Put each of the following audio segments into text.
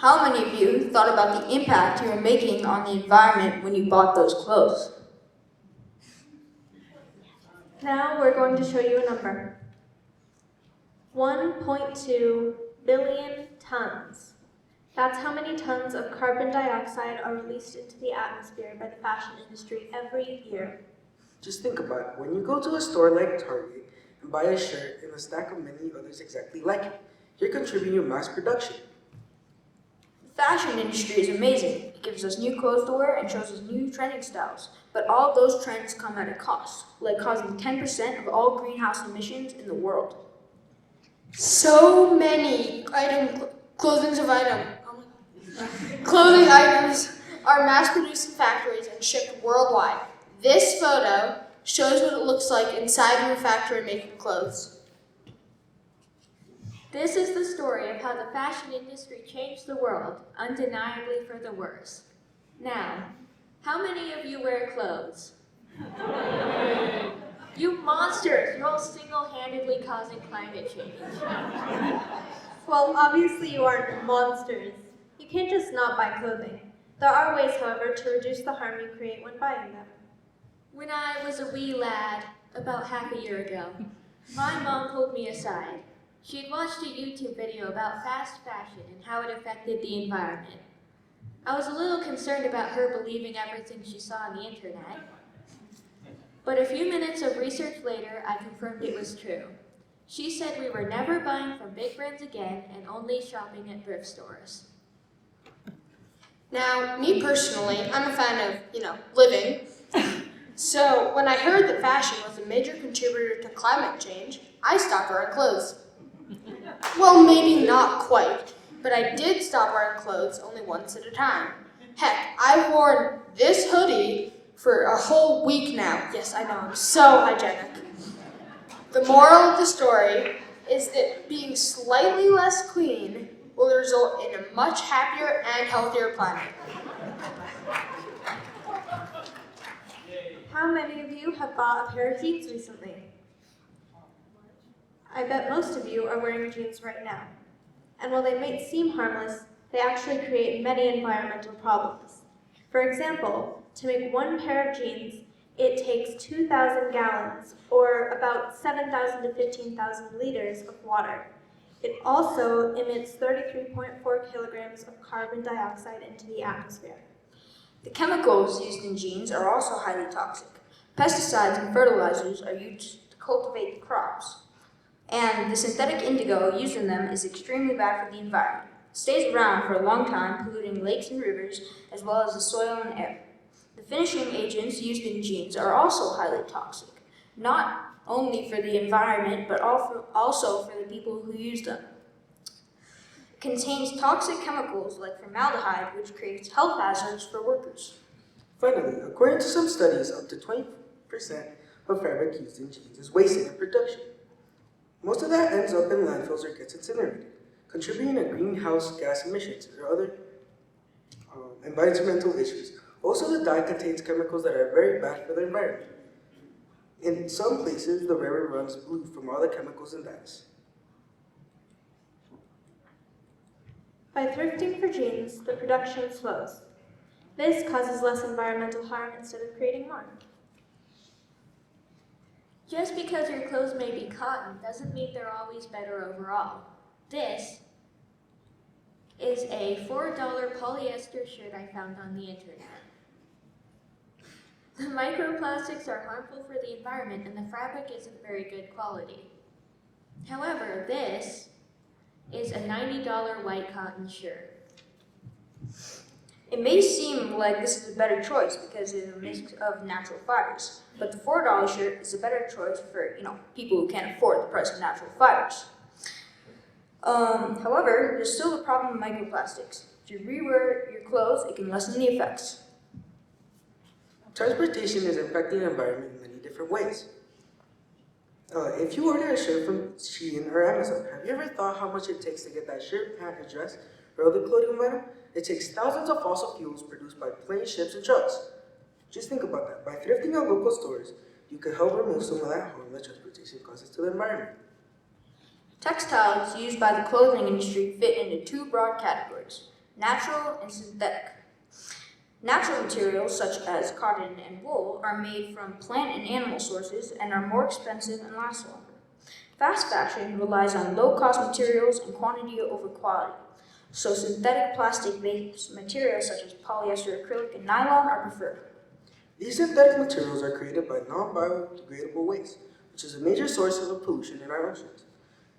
How many of you thought about the impact you were making on the environment when you bought those clothes? Now we're going to show you a number. 1.2 billion tons. That's how many tons of carbon dioxide are released into the atmosphere by the fashion industry every year. Just think about it. When you go to a store like Target and buy a shirt and a stack of many others exactly like it, you're contributing to mass production. The fashion industry is amazing. It gives us new clothes to wear and shows us new trending styles. But all of those trends come at a cost, like causing 10% of all greenhouse emissions in the world. So many clothing items are mass-produced in factories and shipped worldwide. This photo shows what it looks like inside of a factory making clothes. This is the story of how the fashion industry changed the world, undeniably for the worse. Now, how many of you wear clothes? You monsters! You're all single-handedly causing climate change. Well, obviously you aren't monsters. You can't just not buy clothing. There are ways, however, to reduce the harm you create when buying them. When I was a wee lad, about half a year ago, my mom pulled me aside. She had watched a YouTube video about fast fashion and how it affected the environment. I was a little concerned about her believing everything she saw on the internet. But a few minutes of research later, I confirmed it was true. She said we were never buying from big brands again and only shopping at thrift stores. Now, me personally, I'm a fan of, living. So when I heard that fashion was a major contributor to climate change, I stopped wearing clothes. Well, maybe not quite, but I did stop wearing clothes only once at a time. Heck, I've worn this hoodie for a whole week now. Yes, I know, I'm so hygienic. The moral of the story is that being slightly less clean will result in a much happier and healthier planet. How many of you have bought a pair of jeans recently? I bet most of you are wearing jeans right now. And while they may seem harmless, they actually create many environmental problems. For example, to make one pair of jeans, it takes 2,000 gallons, or about 7,000 to 15,000 liters of water. It also emits 33.4 kilograms of carbon dioxide into the atmosphere. The chemicals used in jeans are also highly toxic. Pesticides and fertilizers are used to cultivate crops. And the synthetic indigo used in them is extremely bad for the environment. It stays around for a long time, polluting lakes and rivers, as well as the soil and air. The finishing agents used in jeans are also highly toxic, not only for the environment, but also for the people who use them. It contains toxic chemicals like formaldehyde, which creates health hazards for workers. Finally, according to some studies, up to 20% of fabric used in jeans is wasted in production. Most of that ends up in landfills or gets incinerated, contributing to greenhouse gas emissions or other environmental issues. Also, the dye contains chemicals that are very bad for the environment. In some places, the river runs blue from all the chemicals and dyes. By thrifting for jeans, the production slows. This causes less environmental harm instead of creating more. Just because your clothes may be cotton doesn't mean they're always better overall. This is a $4 polyester shirt I found on the internet. The microplastics are harmful for the environment and the fabric isn't very good quality. However, this is a $90 white cotton shirt. It may seem like this is a better choice because it's a mix of natural fibers, but the $4 shirt is a better choice for people who can't afford the price of natural fibers. However, there's still the problem of microplastics. If you rewear your clothes, it can lessen the effects. Transportation is affecting the environment in many different ways. If you order a shirt from Shein or Amazon, have you ever thought how much it takes to get that shirt, pant, or dress, or other clothing item? It takes thousands of fossil fuels produced by planes, ships, and trucks. Just think about that. By thrifting at local stores, you could help remove some of that harm that transportation causes to the environment. Textiles used by the clothing industry fit into two broad categories: natural and synthetic. Natural materials such as cotton and wool are made from plant and animal sources and are more expensive and last longer. Fast fashion relies on low-cost materials and quantity over quality, so synthetic plastic-based materials such as polyester, acrylic, and nylon are preferred. These synthetic materials are created by non-biodegradable waste, which is a major source of pollution in our oceans.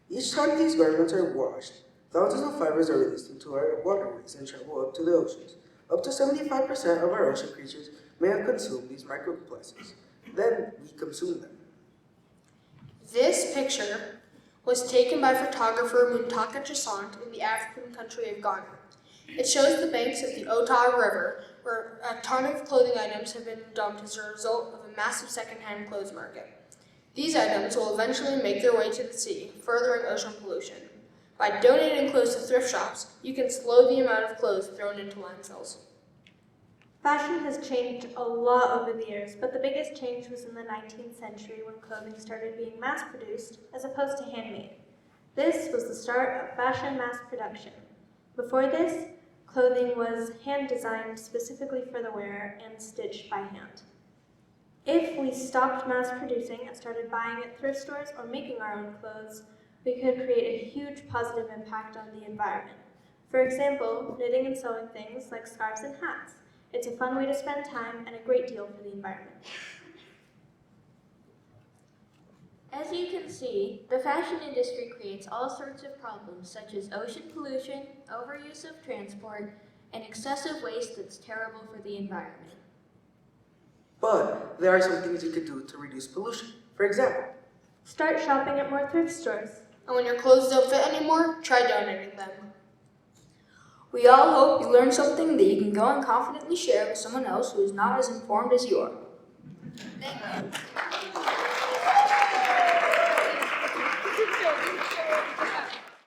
Each time these garments are washed, thousands of fibers are released into our waterways and travel up to the oceans. Up to 75% of our ocean creatures may have consumed these microplastics. Then we consume them. This picture was taken by photographer Muntaka Jasant in the African country of Ghana. It shows the banks of the Ota River, where a ton of clothing items have been dumped as a result of a massive secondhand clothes market. These items will eventually make their way to the sea, furthering ocean pollution. By donating clothes to thrift shops, you can slow the amount of clothes thrown into landfills. Fashion has changed a lot over the years, but the biggest change was in the 19th century when clothing started being mass-produced as opposed to handmade. This was the start of fashion mass production. Before this, clothing was hand-designed specifically for the wearer and stitched by hand. If we stopped mass-producing and started buying at thrift stores or making our own clothes, we could create a huge positive impact on the environment. For example, knitting and sewing things like scarves and hats. It's a fun way to spend time and a great deal for the environment. As you can see, the fashion industry creates all sorts of problems such as ocean pollution, overuse of transport, and excessive waste that's terrible for the environment. But there are some things you could do to reduce pollution. For example, Start shopping at more thrift stores. And when your clothes don't fit anymore, try donating them. We all hope you learned something that you can go and confidently share with someone else who is not as informed as you are. Thank you.